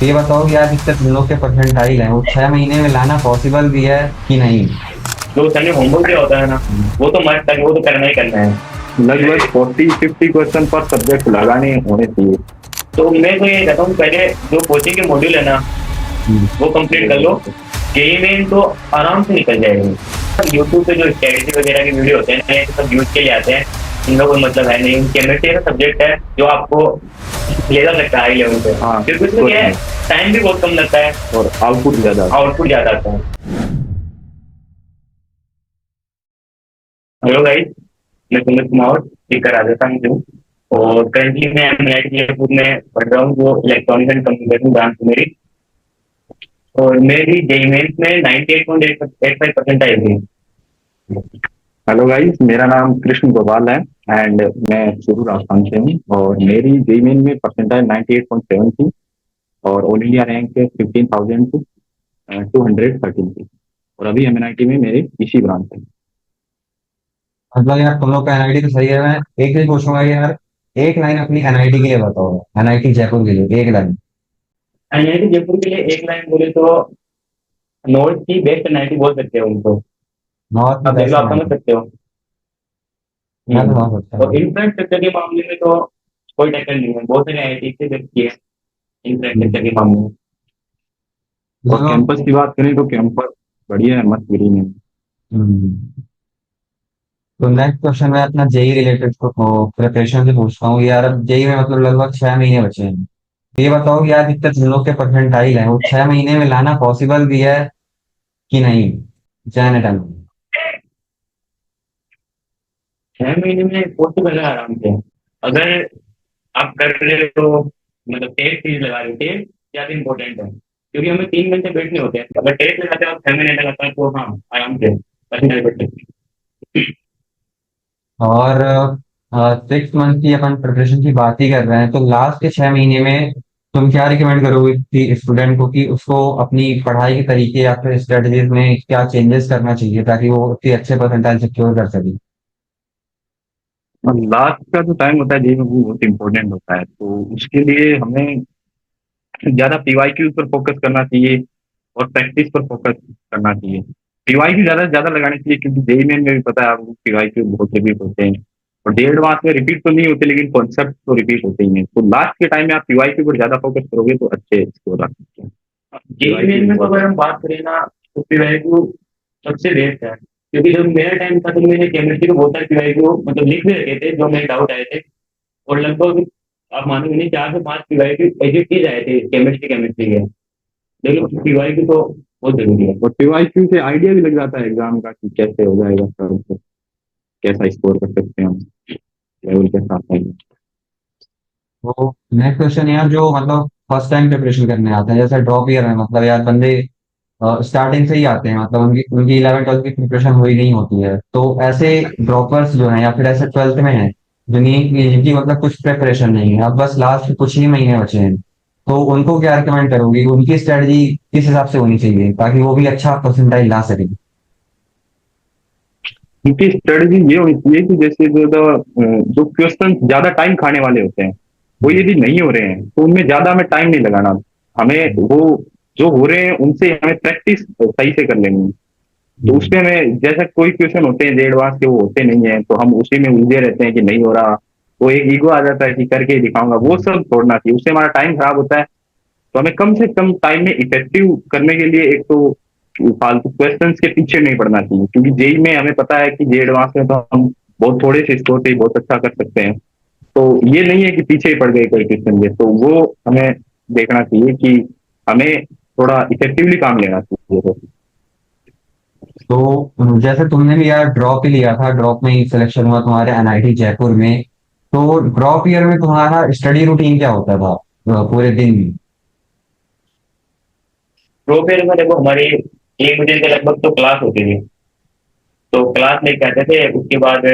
तो ये बताओ कि यार जितने तुम लोग के परसेंटाइल हैं वो 6 महीने में लाना पॉसिबल भी है कि नहीं। जो संडे होमवर्क दिया होता है ना, वो तो मस्ट है, वो तो करना ही करना है। लगभग 40-50 क्वेश्चन पर सब्जेक्ट लगाने होने चाहिए। तो मैं तो ये कहता हूँ, पहले जो कोचिंग के मॉड्यूल है ना, हम्म। वो कंप्लीट कर लो। जेई मेन तो आराम से निकल जाएगी। यूट्यूब पे जो स्ट्रेटेजी वगैरह के वीडियो होते हैं ना, ये तो सब यूज के लिए आते हैं। इनका कोई मतलब है नहीं। केमिस्ट्री का सब्जेक्ट है जो आपको ले जा सकता है हाई लेवल पे, हाँ, क्योंकि उसमें क्या है, टाइम भी बहुत कम लगता है, और आउटपुट ज्यादा। आउटपुट ज्यादा आता है। हेलो गाइस, मैं सुमित कुमार, स्पीकर राजस्थान से हूँ। और करेंटली मैं एमआईटी जयपुर में पढ़ रहा हूँ, जो इलेक्ट्रॉनिक्स एंड कम्युनिकेशन ब्रांच है मेरी। और मेरी जेई मेन्स में 98.85% आई थी। हेलो गाइस, मेरा नाम कृष्ण गोपाल है एंड मैं चूरू राजस्थान से हूँ और मेरी जेईई मेन में परसेंटाइल 98.7 थी और ऑल इंडिया रैंक 15,213 थी। और अभी एमएनआईटी में मेरे इसी ब्रांच है। मतलब यार तुम लोग का एनआईटी तो सही है। मैं एक चीज पूछूंगा कि यार एक लाइन अपनी एनआईटी के लिए बताओ, एनआईटी जयपुर के लिए एक लाइन। एनआईटी जयपुर के लिए एक लाइन बोले तो, नॉर्थ की बेस्ट एनआईटी बोल सकते हो उनको। नॉर्थ में आप देख लो, बेस्ट आप समझ एनआईटी। सकते हो। मैं तो बहुत अच्छा और हूँ। इंफ्रास्ट्रक्चर के मामले में तो कोई टक्कर नहीं है, बहुत सारे आईआईटी से बेस्ट किए इंफ्रास्ट्रक्चर के मामले में। और चलो। कैंपस की बात करें तो कैंपस बढ़िया है, मस्त ग्रीन है। हम्म, तो नेक्स्ट क्वेश्चन मैं अपना जेई रिलेटेड प्रिपरेशन से पूछता हूँ यार। अब जेई में मतलब लगभग 6 महीने बचे हैं। तो ये बताओ कि यार जितने तुम लोग के परसेंटाइल हैं वो 6 महीने में लाना पॉसिबल भी है कि नहीं। जैन अटेम्प्ट। 6 महीने में पॉसिबल है आराम से, अगर आप कर रहे हो। मतलब टेस्ट सीरीज लगा रहे हो, टेस्ट ज्यादा इंपॉर्टेंट है, क्योंकि हमें 3 घंटे बैठने होते हैं। अगर टेस्ट लगाते हो आप 6 महीने लगाते हैं, तो हाँ, आराम से परसेंटाइल बैठ सकते और 6 मंथ की अपन प्रिपरेशन की बात ही कर रहे हैं, तो लास्ट के 6 महीने में तुम क्या रिकमेंड करोगे कि स्टूडेंट को कि उसको अपनी पढ़ाई के तरीके या फिर स्ट्रेटजीज में क्या चेंजेस करना चाहिए ताकि वो उतनी अच्छे परसेंटाइल सिक्योर कर सके। और लास्ट का जो टाइम होता है जेईई में वो बहुत इंपॉर्टेंट होता है, तो उसके लिए हमें ज्यादा पीवाईक्यू पर फोकस करना चाहिए और प्रैक्टिस पर फोकस करना चाहिए। पीवाईक्यू ज्यादा से ज्यादा लगाने चाहिए, क्योंकि जेईई में भी पता है आपको पीवाईक्यू बहुत रिपीट होते हैं। और डेढ़ मार्क्स में रिपीट तो नहीं होते, लेकिन कॉन्सेप्ट तो रिपीट होते ही हैं। तो लास्ट के टाइम में आप पीवाईक्यू पर ज्यादा फोकस करोगे तो अच्छे स्कोर आ सकते हैं। हैं। जेई पीवाईक्यू मेन में तो अगर इम्पोर्टेंट। हम बात करें ना, तो पीवाईक्यू सबसे बेस्ट है, क्योंकि जब मेरा टाइम था तो मैंने केमिस्ट्री को बहुत सारे पीवाईक्यू मतलब लिख भी रखे थे, जो मेरे डाउट आए थे। और लगभग आप मानोगे नहीं, 4 से 5 पीवाईक्यू एडिट किए जाए थे केमिस्ट्री केमिस्ट्री के। लेकिन पीवाईक्यू तो बहुत जरूरी है। और पीवाईक्यू से आइडिया भी लग जाता है एग्जाम का कि कैसे हो जाएगा सर, तो कैसा स्कोर कर सकते हैं हम, लेवल के साथ आएंगे। तो नेक्स्ट क्वेश्चन यार, जो मतलब फर्स्ट टाइम प्रिपरेशन करने आते हैं जैसे ड्रॉप ईयर में, मतलब यार बंदे स्टार्टिंग से ही आते हैं, मतलब उनकी उनकी 11वीं 12वीं की प्रिपरेशन हुई नहीं होती है, तो ऐसे ड्रॉपर्स जो हैं या फिर ऐसे 12th में हैं जिनकी मतलब कुछ प्रिपरेशन नहीं है, अब बस लास्ट कुछ ही महीने बचे हैं, तो उनको क्या रिकमेंड करोगी, उनकी स्ट्रेटजी किस हिसाब से होनी चाहिए ताकि वो भी अच्छा परसेंटाइल ला सके। उनकी स्ट्रेटजी ये होनी चाहिए कि जैसे जो क्वेश्चन ज्यादा टाइम खाने वाले होते हैं, वो यदि नहीं हो रहे हैं तो उनमें ज्यादा हमें टाइम नहीं लगाना। हमें वो जो हो रहे हैं उनसे हमें प्रैक्टिस सही से कर लेनी है। तो उसमें हमें जैसा कोई क्वेश्चन होते हैं जो एडवांस के, वो होते नहीं है तो हम उसी में उलझे रहते हैं कि नहीं हो रहा। वो एक ईगो आ जाता है कि करके ही दिखाऊंगा, वो सब छोड़ना चाहिए, उससे हमारा टाइम खराब होता है। तो हमें कम से कम टाइम में इफेक्टिव करने के लिए एक तो फालतू क्वेश्चंस के पीछे नहीं पड़ना चाहिए, क्योंकि जेई में हमें पता है कि जे एडवांस में तो हम बहुत थोड़े से स्कोर से ही बहुत अच्छा कर सकते हैं। तो ये नहीं है कि पीछे ही पड़ गए कोई क्वेश्चन के, तो वो हमें देखना चाहिए कि हमें थोड़ा इफेक्टिवली काम लेना चाहिए। तो तो जैसे तुमने भी यार ड्रॉप ही लिया था, ड्रॉप में ही सिलेक्शन हुआ तुम्हारे एनआईटी जयपुर में, तो ड्रॉप ईयर में तुम्हारा स्टडी रूटीन क्या होता था पूरे दिन में। प्रो फेयर में देखो, हमारी 1 बजे के लगभग तो क्लास होती थी। तो क्लास लेके आते थे, उसके बाद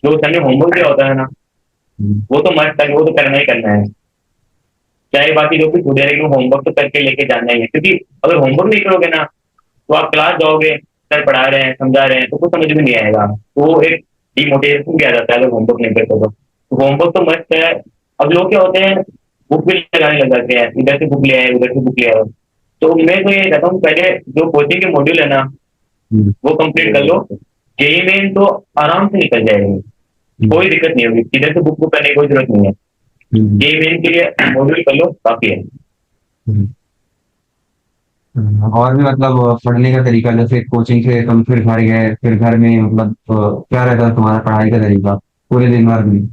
जो संडे होमवर्क दिया होता है ना, हम्म। वो तो मस्ट है, वो तो करना ही करना है। चाहे बाकी जो कुछ हो जाए, लेकिन होमवर्क तो करके लेके जाना ही है, क्योंकि अगर होमवर्क नहीं करोगे ना, तो आप क्लास जाओगे, सर पढ़ा रहे हैं समझा रहे हैं तो कुछ समझ में नहीं आएगा। तो वो एक डिमोटिवेशन भी आ जाता है अगर होमवर्क नहीं करते तो होमवर्क तो मस्ट है। अब लोग क्या होते हैं, बुक भी लगाने लग जाते हैं, इधर से बुक ले आए, उधर से बुक ले आए। तो मैं तो ये कहता हूँ पहले जो कोचिंग के मॉड्यूल है ना, हम्म, वो कंप्लीट कर लो। जेईई मेन तो आराम से निकल जाएगी, कोई दिक्कत नहीं होगी, इधर से बुक करने की कोई जरूरत नहीं है। हम्म, जेईई मेन के लिए मॉड्यूल कर लो, काफी है। हम्म, और भी मतलब पढ़ने का तरीका, जैसे कोचिंग से तुम फिर घर गए, फिर घर में मतलब क्या रहता है तुम्हारा पढ़ाई का तरीका पूरे दिन भर में?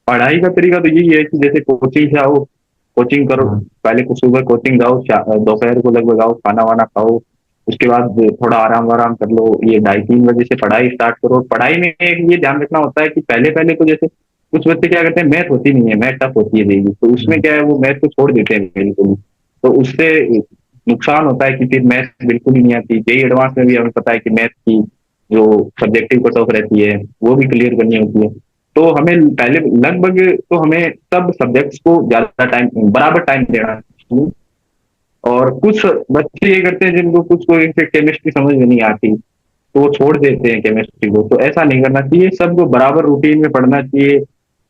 पढ़ाई का तरीका तो यही है कि जैसे कोचिंग से आओ, कोचिंग करो, हाँ। पहले कुछ सुबह कोचिंग जाओ, दोपहर को लगभग आओ, खाना वाना खाओ, उसके बाद थोड़ा आराम वाराम कर लो, ये 2:30 3 बजे से पढ़ाई स्टार्ट करो। पढ़ाई में एक ये ध्यान रखना होता है कि पहले पहले तो जैसे कुछ बच्चे क्या करते हैं, मैथ होती नहीं है, मैथ टफ होती है डेली, तो उसमें क्या है वो मैथ को छोड़ देते हैं बिल्कुल, तो उससे नुकसान होता है कि फिर मैथ बिल्कुल ही नहीं आती। जेई एडवांस में भी हमें पता है कि मैथ की जो सब्जेक्टिव कट ऑफ रहती है वो भी क्लियर करनी होती है। तो हमें पहले लगभग तो हमें सब सब्जेक्ट्स को ज्यादा टाइम, बराबर टाइम देना चाहिए। और कुछ बच्चे ये करते हैं जिनको कुछ को केमिस्ट्री समझ में नहीं आती, तो वो छोड़ देते हैं केमिस्ट्री को, तो ऐसा नहीं करना चाहिए, सबको बराबर रूटीन में पढ़ना चाहिए।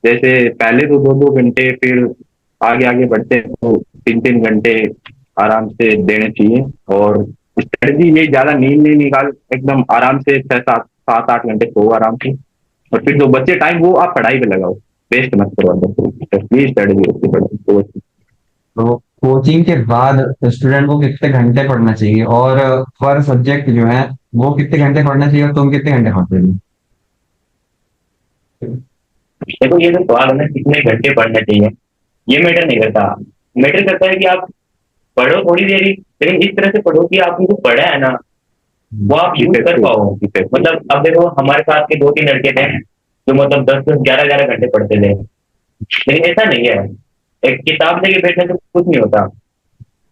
जैसे पहले तो 2 2 घंटे, फिर आगे आगे बढ़ते हैं तो 3 3 घंटे आराम से देने चाहिए। और स्ट्रेटजी ये ज्यादा नींद नहीं निकाल, एकदम आराम से 6 7 7 8 घंटे सो आराम से, और फिर जो बचे टाइम वो आप पढ़ाई पे लगाओ, वेस्ट मत करो अंदर, ये स्ट्रेटजी होती है पढ़ाई तो। तो कोचिंग के बाद स्टूडेंट को कितने घंटे पढ़ना चाहिए, और पर सब्जेक्ट जो है वो कितने घंटे पढ़ना चाहिए, और तुम कितने घंटे पढ़ते हो? देखो ये जो सवाल है ना, कितने घंटे पढ़ना चाहिए, ये मैटर नहीं करता। मैटर करता है कि आप पढ़ो थोड़ी देरी, लेकिन इस तरह से पढ़ो कि आपने जो पढ़ा है ना वो आप यूज कर पाओ। मतलब अब देखो हमारे साथ के 2 3 लड़के थे जो मतलब 10 10 11 11 घंटे पढ़ते थे, लेकिन ऐसा नहीं है। एक किताब लेके बैठने से कुछ नहीं होता।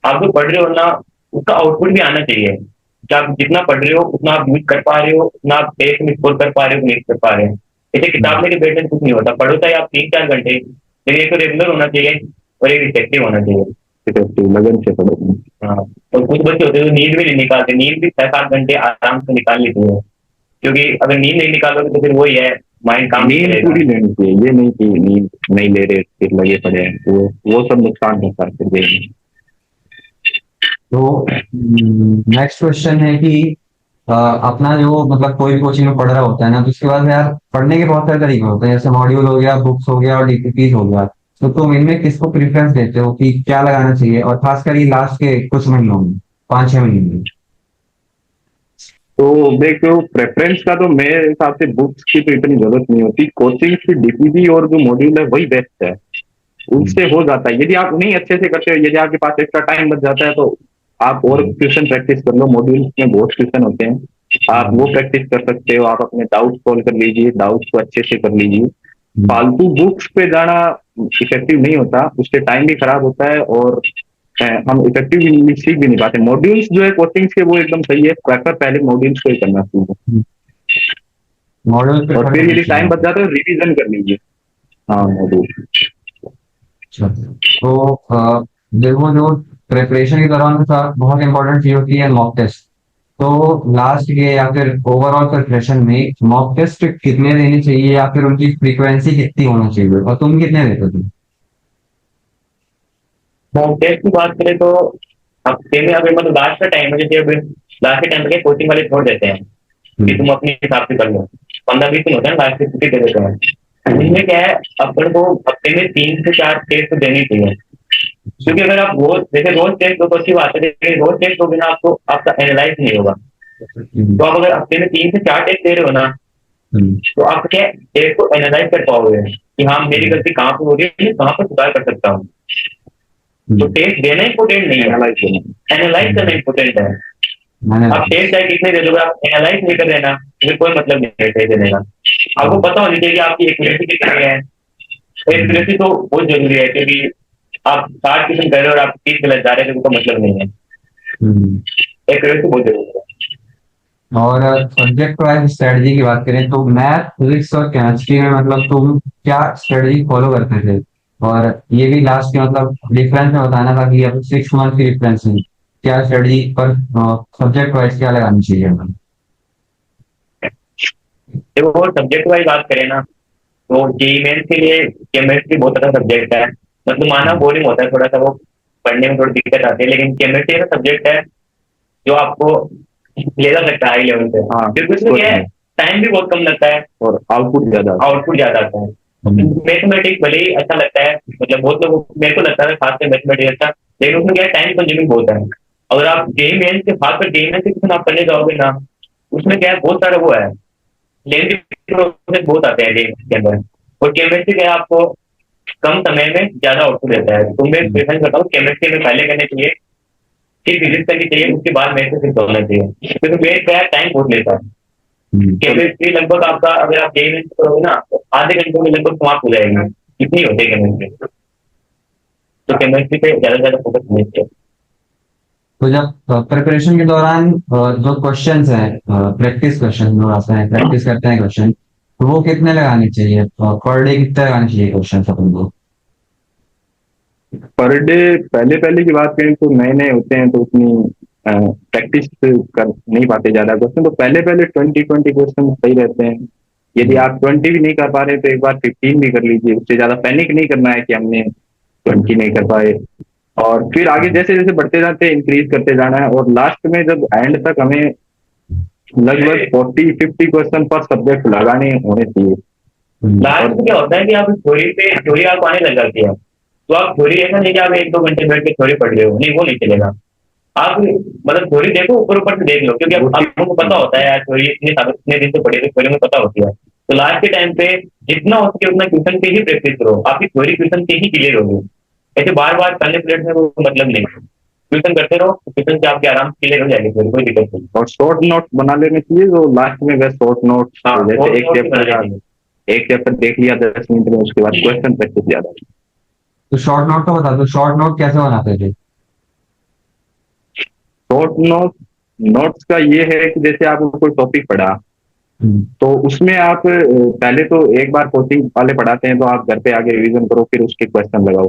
आप जो पढ़ रहे हो ना, उसका आउटपुट भी आना चाहिए कि आप जितना पढ़ रहे हो उतना आप यूज कर पा रहे हो, उतना आप टेस्ट में स्कोर कर पा रहे हो, नहीं कर पा रहे हो। ऐसे किताब लेके बैठने से कुछ नहीं होता। पढ़ो चाहे आप 3 4 घंटे, लेकिन एक तो रेगुलर होना चाहिए और एक इफेक्टिव होना चाहिए। लगन से पढ़ो। हाँ, और कुछ बच्चे होते हैं जो नींद भी नहीं निकालते, नींद भी 6 7 घंटे आराम से निकाल लेते हैं, क्योंकि अगर नींद नहीं निकालोगे तो फिर वही है, माइंड काम नहीं नींद करेगा। पूरी लेनी चाहिए, ये नहीं कि नींद नहीं ले रहे फिर लगे पड़े हैं, वो सब नुकसान होता है फिर देह तो नेक्स्ट क्वेश्चन है कि अपना जो मतलब कोई भी कोचिंग में पढ़ रहा होता है ना, तो उसके बाद यार पढ़ने के बहुत सारे तरीके होते हैं, जैसे मॉड्यूल हो गया, बुक्स हो गया, और डीपीपीज हो गया। तो तुम इनमें किसको प्रेफरेंस देते हो कि क्या लगाना चाहिए, और खासकर ये लास्ट के कुछ महीनों में, 5 6 महीने में? तो देखो प्रेफरेंस का तो मेरे हिसाब से बुक्स की तो इतनी जरूरत नहीं होती, कोचिंग की डीपीपी और जो मॉड्यूल है वही बेस्ट है, हम्म, उससे हो जाता है। यदि आप नहीं अच्छे से करते हो, यदि आपके पास एक्स्ट्रा टाइम बच जाता है, तो आप और हम्म, क्वेश्चन प्रैक्टिस कर लो, मॉड्यूल्स में बहुत क्वेश्चन होते हैं, आप वो हम्म, प्रैक्टिस कर सकते हो, आप अपने डाउट सॉल्व कर लीजिए, डाउट्स को अच्छे से कर लीजिए। हम्म, फालतू बुक्स पे जाना इफेक्टिव नहीं होता, उससे टाइम भी खराब होता है, और हम इफेक्टिवली सीख भी नहीं पाते। मॉड्यूल्स जो है कोचिंग के वो एकदम सही है, प्रेफर पहले मॉड्यूल्स को ही करना चाहिए, हम्म। मॉडल और प्रेफर फिर करना यदि चाहिए टाइम बच आपको? जाता है तो रिवीजन कर लीजिए। हाँ मॉड्यूल। अच्छा। तो देखो, जो प्रिपरेशन के दौरान का बहुत इंपॉर्टेंट चीज होती है मॉक टेस्ट। तो लास्ट के या फिर ओवरऑल प्रिपरेशन में मॉक टेस्ट कितने देने चाहिए, या फिर उनकी फ्रीक्वेंसी कितनी होनी चाहिए, और तुम कितने देते थे? मॉक टेस्ट की बात करें तो हफ्ते में, अगर मतलब लास्ट का टाइम है, जैसे अभी लास्ट के टाइम पे कोचिंग वाले छोड़ देते हैं कि हम्म, तुम अपने हिसाब से कर लो, 15 20 दिन होते हैं, लास्ट की छुट्टी दे देते हैं। इनमें क्या है, अपन को हफ्ते में 3 से 4 टेस्ट तो देनी चाहिए। अच्छा। क्योंकि अगर आप रोज, जैसे रोज टेस्ट दो तो अच्छी बात है, लेकिन रोज टेस्ट दोगे ना आपको, आपका एनालाइज नहीं होगा। हम्म, तो आप अगर हफ्ते में 3 से 4 टेस्ट दे रहे हो ना, हम्म, तो आप क्या टेस्ट को एनालाइज कर पाओगे कि हाँ मेरी हम्म, गलती कहाँ पे हो रही है, मैं कहाँ पर सुधार कर सकता हूँ। तो हम्म, टेस्ट देना इंपॉर्टेंट नहीं है, एनालाइज करना। एनालाइज करना हम्म। इंपॉर्टेंट है। मैंने आप टेस्ट चाहे कितने दे दोगे, आप एनालाइज नहीं कर रहे ना, तो फिर कोई मतलब नहीं है टेस्ट देने का। आपको हाँ, पता होनी चाहिए कि आपकी एक्यूरेसी कितनी है। हम्म, एक्यूरेसी तो बहुत जरूरी है, क्योंकि आप 60 क्वेश्चन कर रहे हो और आप 30 गलत जा रहे हो तो उसका मतलब नहीं है। हम्म। एक्यूरेसी बहुत जरूरी है। और सब्जेक्ट वाइज स्ट्रेटजी की बात करें तो मैथ, फिजिक्स और केमिस्ट्री में मतलब तुम क्या स्ट्रेटजी फॉलो करते थे? और ये भी लास्ट के मतलब डिफरेंस में बताना था कि अब 6 मंथ की डिफरेंस में क्या स्ट्रेटजी पर सब्जेक्ट वाइज क्या लगानी चाहिए हमें? देखो सब्जेक्ट वाइज बात करें ना, तो जेईई मेंस के लिए केमिस्ट्री बहुत अच्छा सब्जेक्ट है, मतलब माना बोरिंग होता है थोड़ा सा, वो पढ़ने में थोड़ी दिक्कत आती है, लेकिन केमिस्ट्री ऐसा सब्जेक्ट है जो आपको ले जा सकता है हाई लेवल पे, हाँ क्योंकि उसमें क्या है, टाइम भी बहुत कम लगता है, और आउटपुट ज्यादा। आउटपुट ज्यादा आता है। मैथमेटिक्स भले ही अच्छा लगता है, मतलब बहुत लोगों मेरे को लगता है खास कर मैथमेटिक्स अच्छा, लेकिन उसमें क्या है, टाइम कंज्यूमिंग बहुत है। अगर आप जेईई मेंस के खासकर जेईई मेंस के आप करने जाओगे ना, उसमें क्या है, बहुत सारा वो है, लेंथी प्रोसेस बहुत आते हैं जेईई के अंदर। और केमिस्ट्री क्या है, आपको कम समय में ज्यादा आउटपुट देता है। तो मैं प्रेफरेंस करता हूँ केमिस्ट्री में पहले करने चाहिए, फिर फिजिक्स करनी चाहिए, उसके बाद मैथ से फिर होना चाहिए, क्योंकि मैथ का टाइम बहुत लेता है। केमिस्ट्री लगभग आपका, अगर आप जेईई करोगे ना, तो आधे घंटे में लगभग समाप्त हो जाएगी, इतनी होती है केमिस्ट्री। तो केमिस्ट्री पे ज्यादा से ज्यादा फोकस करना चाहिए। तो जब प्रिपरेशन के दौरान जो क्वेश्चंस हैं, प्रैक्टिस क्वेश्चन जो आते हैं, प्रैक्टिस करते हैं क्वेश्चन, तो वो कितने लगाने चाहिए, पर डे कितने लगाने चाहिए क्वेश्चन अपन को? पर डे पहले पहले की बात करें तो नए नए होते हैं तो उतनी प्रैक्टिस कर नहीं पाते ज्यादा क्वेश्चन, तो पहले पहले 20 क्वेश्चन सही रहते हैं। यदि आप 20 भी नहीं कर पा रहे तो एक बार 15 भी कर लीजिए, उससे ज्यादा पैनिक नहीं करना है कि हमने 20 नहीं कर पाए। और फिर आगे जैसे जैसे बढ़ते जाते हैं इंक्रीज करते जाना है, और लास्ट में जब एंड तक हमें लगभग 40-50 क्वेश्चन पर सब्जेक्ट लगाने होने चाहिए। लास्ट में क्या होता है कि आप थ्योरी आपको आने लग जाती है, तो आप थ्योरी ऐसा नहीं कि आप 1-2 घंटे बैठ के थ्योरी पढ़ रहे हो, नहीं वो नहीं चलेगा। आप मतलब थ्योरी देखो, ऊपर ऊपर से देख लो, क्योंकि आपको पता होता है यार थ्योरी इतने दिन से पढ़ी तो थ्योरी में पता होती है। तो लास्ट के टाइम पे जितना हो सके उतना क्वेश्चन पे ही प्रैक्टिस करो, आपकी थ्योरी क्वेश्चन पे ही क्लियर होगी। ऐसे बार बार करने प्लेट में वो मतलब नहीं, क्वेश्चन करते रहो, क्वेश्चन से आपके आराम से क्लियर हो जाएगी थ्योरी, कोई दिक्कत नहीं। और शॉर्ट नोट बना लेने चाहिए, जो लास्ट में बस शॉर्ट नोट, हाँ, जैसे और नोट भी बनाने चाहिए। एक चैप्टर देख लिया 10 मिनट में, उसके बाद क्वेश्चन प्रैक्टिस ज्यादा। तो शॉर्ट नोट तो बता दो, शॉर्ट नोट कैसे बनाते थे? शॉर्ट नोट्स का ये है कि जैसे आपको कोई टॉपिक पढ़ा, तो उसमें आप पहले तो एक बार कोचिंग वाले पढ़ाते हैं तो आप घर पे आगे रिवीजन करो, फिर उसके क्वेश्चन लगाओ।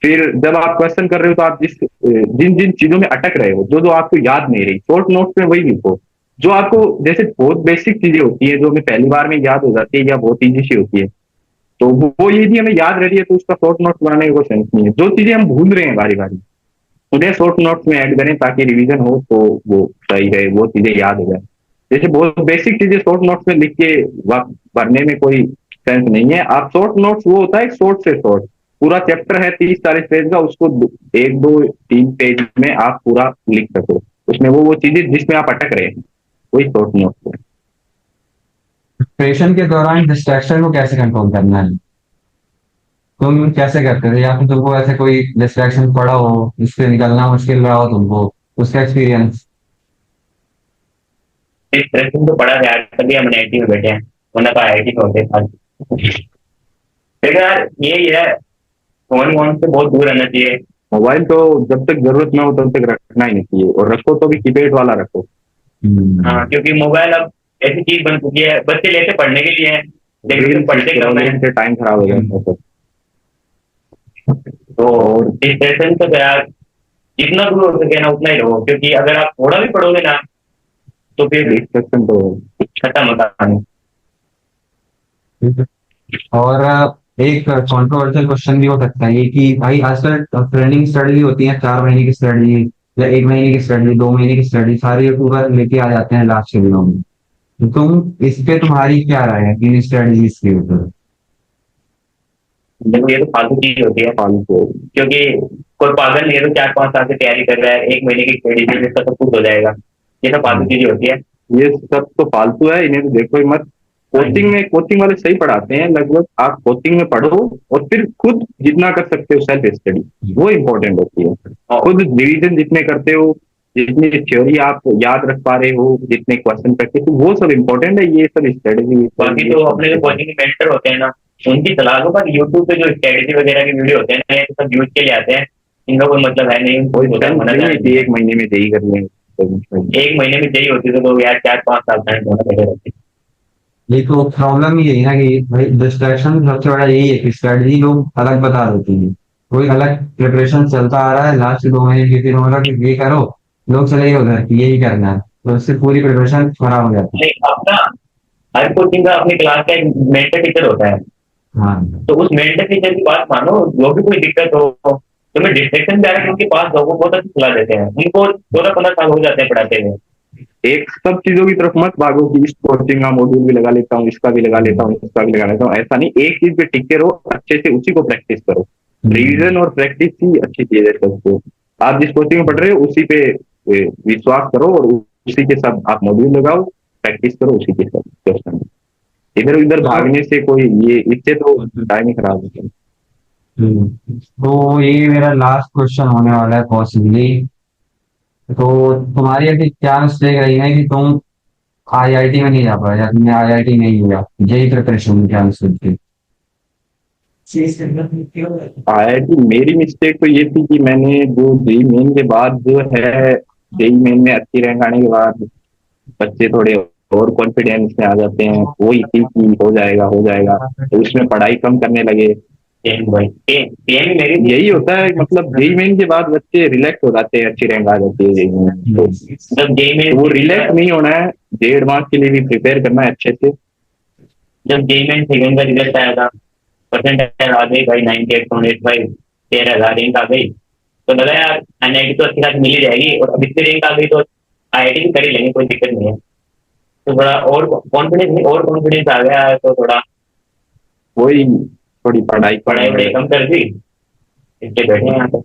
फिर जब आप क्वेश्चन कर रहे हो तो आप जिन जिन चीजों में अटक रहे हो, जो जो आपको याद नहीं रही, शॉर्ट नोट्स में वही लिखो। जो आपको जैसे बहुत बेसिक चीजें होती है जो हमें पहली बार में याद हो जाती है या बहुत इजी सी होती है, तो वो यदि हमें याद रही है तो उसका शॉर्ट नोट बनाने का कोई सेंस नहीं है। जो चीजें हम भूल रहे हैं बारी बारी, उन्हें शॉर्ट नोट्स में ऐड करें ताकि रिवीजन हो तो वो सही रहे, वो चीजें याद हो जाए। जैसे बहुत बेसिक चीजें शॉर्ट नोट्स में लिख के भरने में कोई सेंस नहीं है। आप शॉर्ट नोट्स वो होता है शॉर्ट से शॉर्ट, पूरा चैप्टर है 30-40 पेज का, उसको 1-2-3 पेज में आप पूरा लिख सको, उसमें वो चीजें जिसमें आप अटक रहे हैं, वही शॉर्ट नोट्स है। प्रिपरेशन के दौरान डिस्ट्रैक्शन को कैसे कंट्रोल करना है? तुम कैसे करते थे, या फिर तुमको ऐसे कोई डिस्ट्रैक्शन पड़ा हो जिससे निकलना मुश्किल रहा हो तुमको, उसका एक्सपीरियंस? इस प्रश्न तो पढ़ा यार, तभी हम आईआईटी में बैठे हैं, वरना तो आईआईटी में होते आज। लेकिन यार यही है, फोन वोन से बहुत दूर रहना चाहिए। मोबाइल तो जब तक जरूरत ना हो तब तक रखना ही नहीं चाहिए, और रखो तो भी कीपैड वाला रखो। हाँ, क्योंकि मोबाइल अब ऐसी चीज बन चुकी है, बच्चे लेते पढ़ने के लिए हैं, लेकिन पढ़ते कम है। टाइम खराब हो जाता है। तो डिस्ट्रैक्शन तो यार जितना दूर हो सके ना उतना ही रहो, क्योंकि अगर आप थोड़ा भी पढ़ोगे ना तो फिर डिस्ट्रैक्शन तो खत्म होता नहीं। और एक कंट्रोवर्शियल क्वेश्चन भी हो सकता है ये कि भाई आजकल ट्रेनिंग स्टडी होती है, 4 महीने की स्टडी या 1 महीने की स्टडी, 2 महीने की स्टडी, सारी पूरा लेके आ जाते हैं लास्ट के दिनों में। तो तुम इस पे, तुम्हारी क्या राय है इन स्ट्रेटजीज के ऊपर? देखो ये तो फालतू चीज होती है, फालतू। क्योंकि कोई पागल नहीं है तो 4-5 साल से तैयारी कर रहा है, 1 महीने की स्टडी से इसका सब कुछ हो जाएगा, ये सब फालतू चीजें होती है। ये सब तो फालतू है, इन्हें तो देखो ही मत। कोचिंग वाले सही पढ़ाते हैं लगभग, आप कोचिंग में पढ़ो और फिर खुद जितना कर सकते हो सेल्फ स्टडी, वो इम्पोर्टेंट होती है। खुद रिवीजन जितने करते हो, जितनी थ्योरी आप याद रख पा रहे हो, जितने क्वेश्चन प्रैक्टिस, वो सब इम्पोर्टेंट है। ये सब स्ट्रेटेजी बाकी तो अपने जो कोचिंग के मेंटर होते हैं ना, उनकी सलाह लो, पर यूट्यूब पे जो स्ट्रेटेजी वगैरह के वीडियो होते हैं ना, ये तो सब यूज के लिए आते हैं, इनका कोई मतलब है नहीं, कोई होता है मना नहीं जाए। 1 महीने में यही कर लें। 1 महीने में चाहिए होती तो लोग यार 4-5 साल टाइम दोनों बैठे रहते। ये तो प्रॉब्लम ही यही ना कि भाई डिस्ट्रैक्शन सबसे बड़ा यही है कि स्ट्रेटजी लोग अलग बता देती है, कोई अलग प्रिपरेशन चलता आ रहा है, लास्ट 2 महीने के 3 महीने कि ये करो, लोग चले गए उधर कि यही करना है, तो इससे पूरी प्रिपरेशन खराब हो जाती है। नहीं, अपना हर कोचिंग का अपनी क्लास का एक मेंटर टीचर होता है, हाँ। तो उस मेंटर टीचर की बात मानो, जो भी कोई दिक्कत हो, तुम्हें डिस्ट्रैक्शन डायरेक्ट उनके पास जाओ, वो बहुत अच्छी सलाह देते हैं। उनको 14-15 साल हो जाते हैं पढ़ाते हुए। एक सब चीजों की तरफ मत भागो कि इस कोचिंग का मॉड्यूल भी लगा लेता हूँ, इसका भी लगा लेता हूँ, इसका भी लगा लेता हूँ, ऐसा नहीं। एक चीज पे टिके रहो, अच्छे से उसी को प्रैक्टिस करो। रिवीजन और प्रैक्टिस ही अच्छी चीज है सबको। आप जिस कोचिंग में पढ़ रहे हो उसी पे विश्वास करो और उसी के सब आप मॉड्यूल लगाओ, प्रैक्टिस करो उसी के सब क्वेश्चन। इधर उधर तो भागने से कोई ये इससे तो टाइम ही खराब होता है। तो ये मेरा लास्ट क्वेश्चन होने वाला है पॉसिबली। तो तुम्हारी ऐसी क्या मिस्टेक रही है कि तुम आईआईटी में नहीं जा पाए, या तुमने आईआईटी नहीं लिया, जेई प्रिपरेशन में क्या मिस्टेक थी? आईआईटी मेरी मिस्टेक तो ये थी कि मैंने जो जेई मेन के बाद जो है, जेई मेन में अच्छी रैंक आने के बाद बच्चे थोड़े और कॉन्फिडेंस में आ जाते हैं, वही थी कि हो जाएगा, तो उसमें पढ़ाई कम करने लगे। सेम भाई, सेम मेरी भी। यही होता है, मतलब जेई मेन के बाद बच्चे रिलैक्स हो जाते हैं, अच्छी रैंक आ जाती है जेई मेन में। तो जब जेई में वो रिलैक्स नहीं होना है, जे एडवांस के लिए भी प्रिपेयर करना है अच्छे से। जब जेई में सेकंड का रिजल्ट आया था, परसेंटेज आ गई भाई 98.85, 13,000 रैंक आ गई। तो लगा यार एनआईटी तो अच्छी खासी मिल ही जाएगी, और अब इतनी रैंक आ गई तो आईआईटी भी कर ही लेंगे, कोई दिक्कत नहीं है। तो थोड़ा और कॉन्फिडेंस आ गया, तो थोड़ा वही थोड़ी पढ़ाई कम पढ़ाई है। वढ़ाई कम कर दी, इसके बैठे हैं यहाँ पे।